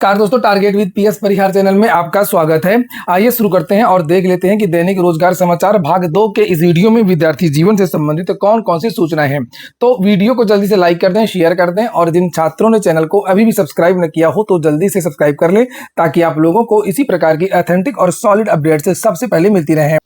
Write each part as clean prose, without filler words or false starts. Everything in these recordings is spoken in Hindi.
दोस्तों, target with PS Parihar channel में आपका स्वागत है। आइए शुरू करते हैं और देख लेते हैं कि दैनिक रोजगार समाचार भाग 2 के इस वीडियो में विद्यार्थी जीवन से संबंधित कौन कौन सी सूचनाएं हैं। तो वीडियो को जल्दी से लाइक कर दें, शेयर कर दें और जिन छात्रों ने चैनल को अभी भी सब्सक्राइब न किया हो तो जल्दी से सब्सक्राइब कर लें ताकि आप लोगों को इसी प्रकार की ऑथेंटिक और सॉलिड अपडेट से सबसे पहले मिलती रहे।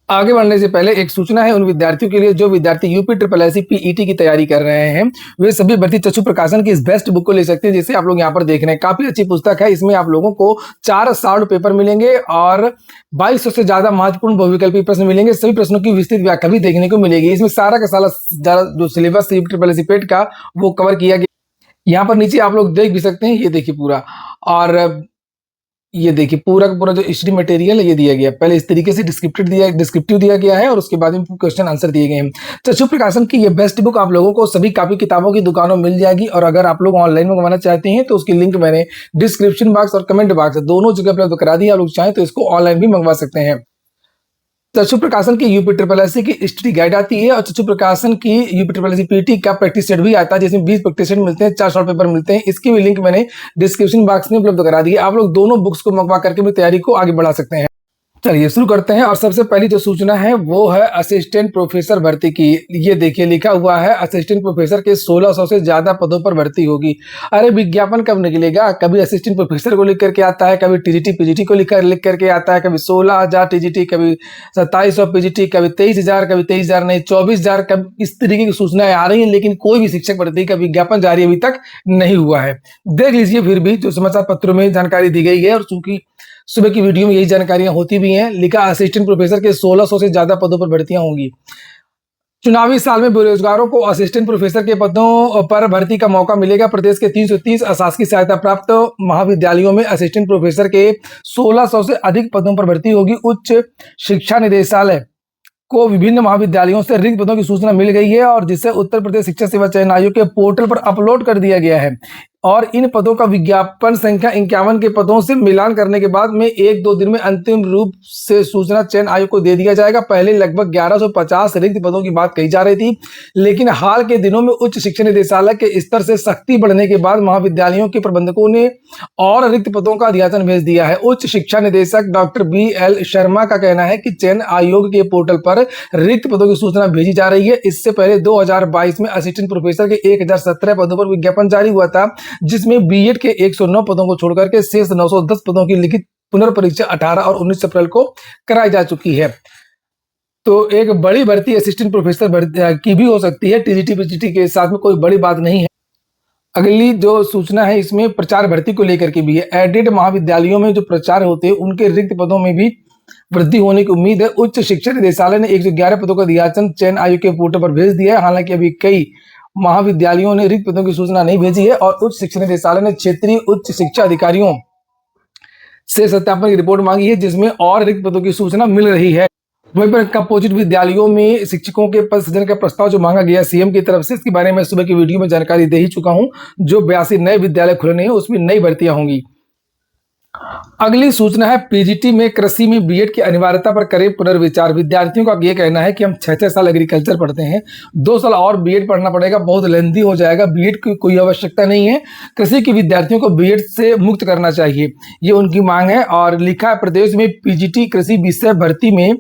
आगे बढ़ने से पहले एक सूचना है उन विद्यार्थियों के लिए जो विद्यार्थी यूपी ट्रिपल एससी पीईटी की तैयारी कर रहे हैं। वे सभी भर्ती चक्षु प्रकाशन की इस बेस्ट बुक को ले सकते हैं, जिसे आप लोग यहाँ पर देख रहे हैं। काफी अच्छी पुस्तक है। इसमें आप लोगों को 4 सॉल्व पेपर मिलेंगे और 2200 से ज्यादा महत्वपूर्ण बहुविकल्पी प्रश्न मिलेंगे। सभी प्रश्नों की विस्तृत व्याख्या भी देखने को मिलेगी। इसमें सारा का सारा जो सिलेबस यूपी ट्रिपल एससी पेट का वो कवर किया गया। यहाँ पर नीचे आप लोग देख भी सकते हैं, ये देखिए पूरा, और ये देखिए पूरा का पूरा जो स्टडी मटेरियल है ये दिया गया। पहले इस तरीके से डिस्क्रिप्टिव दिया गया है और उसके बाद में क्वेश्चन आंसर दिए गए हैं। चक्षु प्रकाशन की ये बेस्ट बुक आप लोगों को सभी कापी किताबों की दुकानों में मिल जाएगी और अगर आप लोग ऑनलाइन मंगवाना चाहते हैं तो उसकी लिंक मैंने डिस्क्रिप्शन बॉक्स और कमेंट बॉक्स दोनों जगह उपलब्ध करा दी। आप लोग चाहें तो इसको ऑनलाइन भी मंगवा सकते हैं। चक्षु प्रकाशन की यूपी ट्रिपल एससी की स्टडी गाइड आती है और चक्षु प्रकाशन की यूपी ट्रिपल एससी पीटी का प्रैक्टिस सेट भी आता है, जिसमें 20 प्रैक्टिस सेट मिलते हैं, 4 शॉर्ट पेपर मिलते हैं। इसकी भी लिंक मैंने डिस्क्रिप्शन बॉक्स में उपलब्ध करा दी है। आप लोग दोनों बुक्स को मंगवा करके भी तैयारी को आगे बढ़ा सकते हैं। चलिए शुरू करते हैं और सबसे पहली जो सूचना है वो है असिस्टेंट प्रोफेसर भर्ती की। ये देखिए लिखा हुआ है असिस्टेंट प्रोफेसर के 1600 से ज्यादा पदों पर भर्ती होगी। अरे विज्ञापन कब निकलेगा? कभी असिस्टेंट प्रोफेसर को लिख करके आता है, कभी टीजीटी पीजीटी को लिख करके आता है, कभी 16,000 टीजीटी, कभी 2700 पीजीटी, कभी 23,000, कभी 23,000 नहीं 24,000, कभी इस तरीके की सूचनाएं आ रही है, लेकिन कोई भी शिक्षक भर्ती का विज्ञापन जारी अभी तक नहीं हुआ है। देख लीजिए फिर भी जो समाचार पत्रों में जानकारी दी गई है और चूंकि सुबह की वीडियो में यही जानकारियां होती भी हैं। लिखा असिस्टेंट प्रोफेसर के 1600 से ज्यादा पदों पर भर्तियां होंगी। चुनावी साल में बेरोजगारों को असिस्टेंट प्रोफेसर के पदों पर भर्ती का मौका मिलेगा। प्रदेश के 330 अशासकीय सहायता प्राप्त महाविद्यालयों में असिस्टेंट प्रोफेसर के 1600 से अधिक पदों पर भर्ती होगी। उच्च शिक्षा निदेशालय को विभिन्न महाविद्यालयों से रिक्त पदों की सूचना मिल गई है और जिसे उत्तर प्रदेश शिक्षा सेवा चयन आयोग के पोर्टल पर अपलोड कर दिया गया है और इन पदों का विज्ञापन संख्या 51 के पदों से मिलान करने के बाद में 1-2 दिन में अंतिम रूप से सूचना चयन आयोग को दे दिया जाएगा। पहले लगभग 1150 रिक्त पदों की बात कही जा रही थी, लेकिन हाल के दिनों में उच्च शिक्षा निदेशालय के स्तर से सख्ती बढ़ने के बाद महाविद्यालयों के प्रबंधकों ने और रिक्त पदों का अध्याचन भेज दिया है। उच्च शिक्षा निदेशक डॉक्टर BL शर्मा का कहना है कि चयन आयोग के पोर्टल पर रिक्त पदों की सूचना भेजी जा रही है। इससे पहले 2022 में असिस्टेंट प्रोफेसर के 1017 पदों पर विज्ञापन जारी हुआ था, जिसमें बीएड के 109 पदों को छोड़कर के शेष 910 पदों की लिखित पुनर्परीक्षा 18 और 19 अप्रैल को कराई जा चुकी है। तो एक बड़ी भर्ती असिस्टेंट प्रोफेसर की भी हो सकती है। टीजीटी पीजीटी के साथ में कोई बड़ी बात नहीं है। अगली जो सूचना है इसमें प्रचार भर्ती को लेकर के भी है। एडेड महाविद्यालयों में जो प्रचार होते हैं उनके रिक्त पदों में भी वृद्धि होने की उम्मीद है। उच्च शिक्षा निदेशालय ने 111 पदों का अध्याचन चयन आयोग के पोर्टल पर भेज दिया है। हालांकि अभी कई महाविद्यालयों ने रिक्त पदों की सूचना नहीं भेजी है और उच्च शिक्षा निदेशालय ने क्षेत्रीय उच्च शिक्षा अधिकारियों से सत्यापन की रिपोर्ट मांगी है, जिसमें और रिक्त पदों की सूचना मिल रही है। वहीं पर कंपोजिट विद्यालयों में शिक्षकों के पद सृजन का प्रस्ताव जो मांगा गया सीएम की तरफ से, इसके बारे में सुबह की वीडियो में जानकारी दे ही चुका हूं। जो 82 नए विद्यालय खुलने हैं उसमें नई भर्तियां होंगी। अगली सूचना है पीजीटी में कृषि में बीएड की अनिवार्यता पर करें पुनर्विचार। विद्यार्थियों का यह कहना है कि हम 6-6 साल एग्रीकल्चर पढ़ते हैं, 2 साल और बीएड पढ़ना पड़ेगा, बहुत लेंथी हो जाएगा, बीएड की कोई आवश्यकता नहीं है। कृषि के विद्यार्थियों को बीएड से मुक्त करना चाहिए, ये उनकी मांग है। और लिखा है प्रदेश में पीजीटी कृषि विषय भर्ती में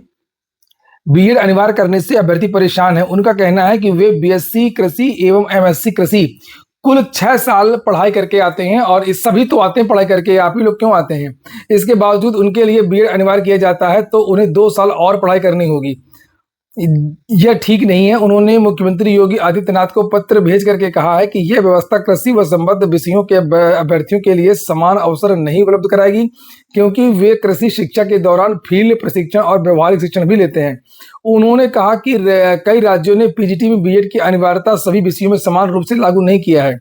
बीएड अनिवार्य करने से अभ्यर्थी परेशान है। उनका कहना है कि वे बीएससी कृषि एवं एमएससी कृषि कुल 6 साल पढ़ाई करके आते हैं और इस सभी तो आते हैं पढ़ाई करके, आप ही लोग क्यों आते हैं? इसके बावजूद उनके लिए बीएड अनिवार्य किया जाता है तो उन्हें 2 साल और पढ़ाई करनी होगी। यह ठीक नहीं है। उन्होंने मुख्यमंत्री योगी आदित्यनाथ को पत्र भेज करके कहा है कि यह व्यवस्था कृषि व संबद्ध विषयों के अभ्यर्थियों के लिए समान अवसर नहीं उपलब्ध कराएगी, क्योंकि वे कृषि शिक्षा के दौरान फील्ड प्रशिक्षण और व्यवहारिक शिक्षण भी लेते हैं। उन्होंने कहा कि कई राज्यों ने पीजीटी में बीएड की अनिवार्यता सभी विषयों में समान रूप से लागू नहीं किया है।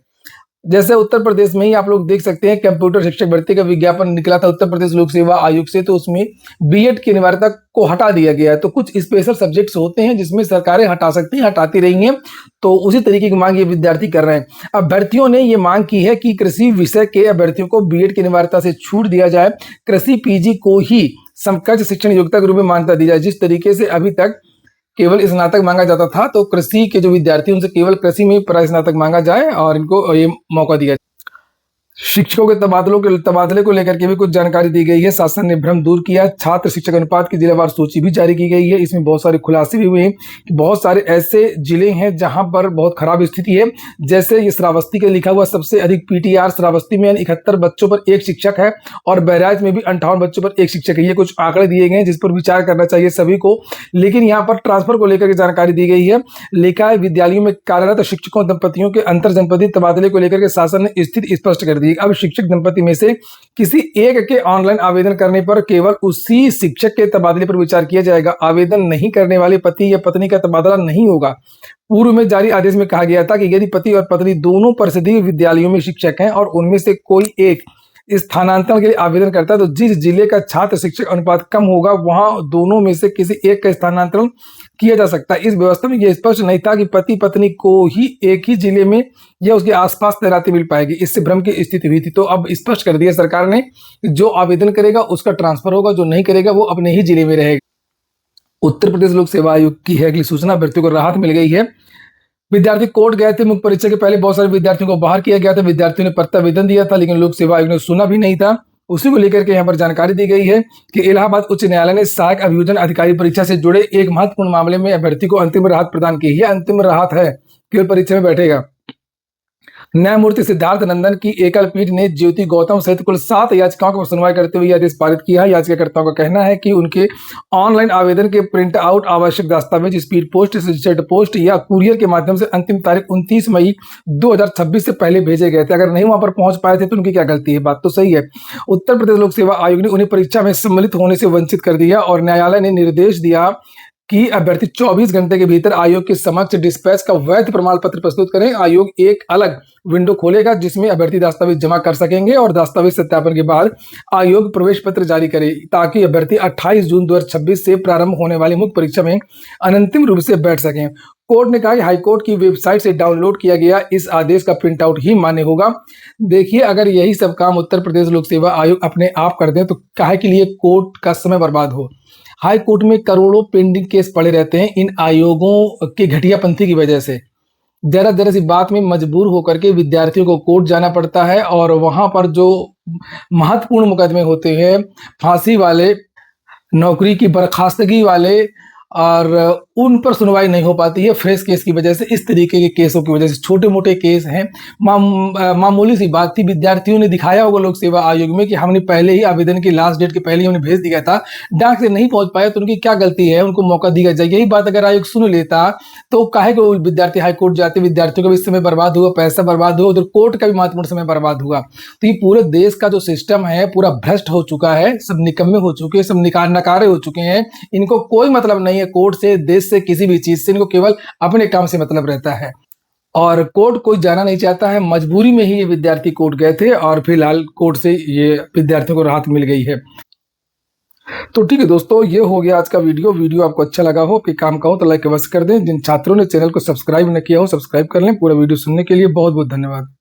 जैसे उत्तर प्रदेश में ही आप लोग देख सकते हैं, कंप्यूटर शिक्षक भर्ती का विज्ञापन निकला था उत्तर प्रदेश लोक सेवा आयोग से, तो उसमें बीएड की अनिवार्यता को हटा दिया गया है। तो कुछ स्पेशल सब्जेक्ट्स होते हैं जिसमें सरकारें हटा सकती हैं, हटाती रही हैं, तो उसी तरीके की मांग ये विद्यार्थी कर रहे हैं। अभ्यर्थियों ने ये मांग की है कि कृषि विषय के अभ्यर्थियों को बीएड की अनिवार्यता से छूट दिया जाए, कृषि पीजी को ही समकक्ष शिक्षण योग्यता के रूप में मान्यता दी जाए। जिस तरीके से अभी तक केवल स्नातक मांगा जाता था, तो कृषि के जो विद्यार्थी उनसे केवल कृषि में स्नातक मांगा जाए और इनको ये मौका दिया जाए। शिक्षकों के तबादले को लेकर के भी कुछ जानकारी दी गई है। शासन ने भ्रम दूर किया। छात्र शिक्षक अनुपात की जिलावार सूची भी जारी की गई है। इसमें बहुत सारे खुलासे भी हुए हैं कि बहुत सारे ऐसे जिले हैं जहां पर बहुत खराब स्थिति है। जैसे ये श्रावस्ती के लिखा हुआ सबसे अधिक पीटीआर श्रावस्ती में 71 बच्चों पर एक शिक्षक है और बहराइच में भी 58 बच्चों पर एक शिक्षक है। ये कुछ आंकड़े दिए गए हैं जिस पर विचार करना चाहिए सभी को। लेकिन यहाँ पर ट्रांसफर को लेकर के जानकारी दी गई है। लिखा है विद्यालयों में कार्यरत शिक्षकों दंपतियों के अंतर जनपदीय तबादले को लेकर के शासन ने स्थिति स्पष्ट कर दी। अब शिक्षक दंपति में से किसी एक के ऑनलाइन आवेदन करने पर केवल उसी शिक्षक के तबादले पर विचार किया जाएगा। आवेदन नहीं करने वाले पति या पत्नी का तबादला नहीं होगा। पूर्व में जारी आदेश में कहा गया था कि यदि पति और पत्नी दोनों परिषदीय विद्यालयों में शिक्षक हैं और उनमें से कोई एक स्थानांतरण के लिए आवेदन करता है तो जिस जिले का छात्र शिक्षक अनुपात कम होगा वहां दोनों में से किसी एक का स्थानांतरण किया जा सकता है। इस व्यवस्था में यह स्पष्ट नहीं था कि पति पत्नी को ही एक ही जिले में या उसके आसपास तैनाती मिल पाएगी। इससे भ्रम की स्थिति हुई थी। तो अब स्पष्ट कर दिया सरकार ने, जो आवेदन करेगा उसका ट्रांसफर होगा, जो नहीं करेगा वो अपने ही जिले में रहेगा। उत्तर प्रदेश लोक सेवा आयोग की है अगली सूचना। अभ्यर्थियों को राहत मिल गई है। विद्यार्थी कोर्ट गए थे। मुख्य परीक्षा के पहले बहुत सारे विद्यार्थियों को बाहर किया गया था। विद्यार्थियों ने प्रत्यावेदन दिया था लेकिन लोक सेवा आयोग ने सुना भी नहीं था। उसी को लेकर के यहाँ पर जानकारी दी गई है कि इलाहाबाद उच्च न्यायालय ने सहायक अभियोजन अधिकारी परीक्षा से जुड़े एक महत्वपूर्ण मामले में अभ्यर्थी को अंतिम राहत प्रदान की है। अंतिम राहत है, केवल परीक्षा में बैठेगा। न्यायमूर्ति सिद्धार्थ नंदन की एकल पीठ ने ज्योति गौतम सहित कुल 7 याचिकाओं पर सुनवाई करते हुए यह आदेश पारित किया है। याचिकाकर्ताओं का कहना है कि उनके ऑनलाइन आवेदन के प्रिंट आउट, आवश्यक दस्तावेज, स्पीड पोस्ट, रजिस्टर्ड पोस्ट या कुरियर के माध्यम से अंतिम तारीख 29 मई 2026 से पहले भेजे गए थे। अगर नहीं वहां पर पहुंच पाए थे तो उनकी क्या गलती है? बात तो सही है। उत्तर प्रदेश लोक सेवा आयोग ने उन्हें परीक्षा में सम्मिलित होने से वंचित कर दिया और न्यायालय ने निर्देश दिया कि अभ्यर्थी 24 घंटे के भीतर आयोग के समक्ष डिस्पैच का वैध प्रमाण पत्र प्रस्तुत करें। आयोग एक अलग विंडो खोलेगा जिसमें अभ्यर्थी दस्तावेज जमा कर सकेंगे और दस्तावेज सत्यापन के बाद आयोग प्रवेश पत्र जारी करे ताकि अभ्यर्थी 28 जून 2026 से प्रारंभ होने वाली मुख्य परीक्षा में अंतिम रूप से बैठ सकें। कोर्ट ने कहा कि हाईकोर्ट की वेबसाइट से डाउनलोड किया गया इस आदेश का प्रिंट आउट ही मान्य होगा। देखिए, अगर यही सब काम उत्तर प्रदेश लोक सेवा आयोग अपने आप कर दें तो काहे के लिए कोर्ट का समय बर्बाद हो। हाई कोर्ट में करोड़ों पेंडिंग केस पड़े रहते हैं इन आयोगों के घटियापंथी की वजह से। जरा सी बात में मजबूर होकर के विद्यार्थियों को कोर्ट जाना पड़ता है और वहां पर जो महत्वपूर्ण मुकदमे होते हैं, फांसी वाले, नौकरी की बर्खास्तगी वाले, और उन पर सुनवाई नहीं हो पाती है फ्रेश केस की वजह से। इस तरीके के केसों की वजह से छोटे मोटे केस हैं, मामूली सी बात थी। विद्यार्थियों ने दिखाया होगा लोक सेवा आयोग में कि हमने पहले ही आवेदन की लास्ट डेट के पहले ही हमने भेज दिया था, डाक से नहीं पहुंच पाया तो उनकी क्या गलती है, उनको मौका दिया जाए। यही बात अगर आयोग सुन लेता तो काहे को विद्यार्थी हाईकोर्ट जाते, विद्यार्थियों का भी समय बर्बाद हुआ, पैसा बर्बाद हुआ, उधर कोर्ट का भी महत्वपूर्ण समय बर्बाद हुआ। तो ये पूरे देश का जो सिस्टम है पूरा भ्रष्ट हो चुका है, सब निकम्मे हो चुके हैं, सब नकारे हो चुके हैं। इनको कोई मतलब नहीं है कोर्ट से, देश से, किसी भी चीज से। इनको केवल अपने काम से मतलब रहता है और कोर्ट कोई जाना नहीं चाहता है। मजबूरी में ही ये विद्यार्थी कोर्ट गए थे और फिलहाल कोर्ट से ये विद्यार्थियों को राहत मिल गई है। तो ठीक है दोस्तों, ये हो गया आज का वीडियो आपको अच्छा लगा हो, कि काम का हो तो लाइक अवश्य कर दें। जिन छात्रों ने चैनल को सब्सक्राइब न किया हो सब्सक्राइब कर लें। पूरा वीडियो सुनने के लिए बहुत बहुत धन्यवाद।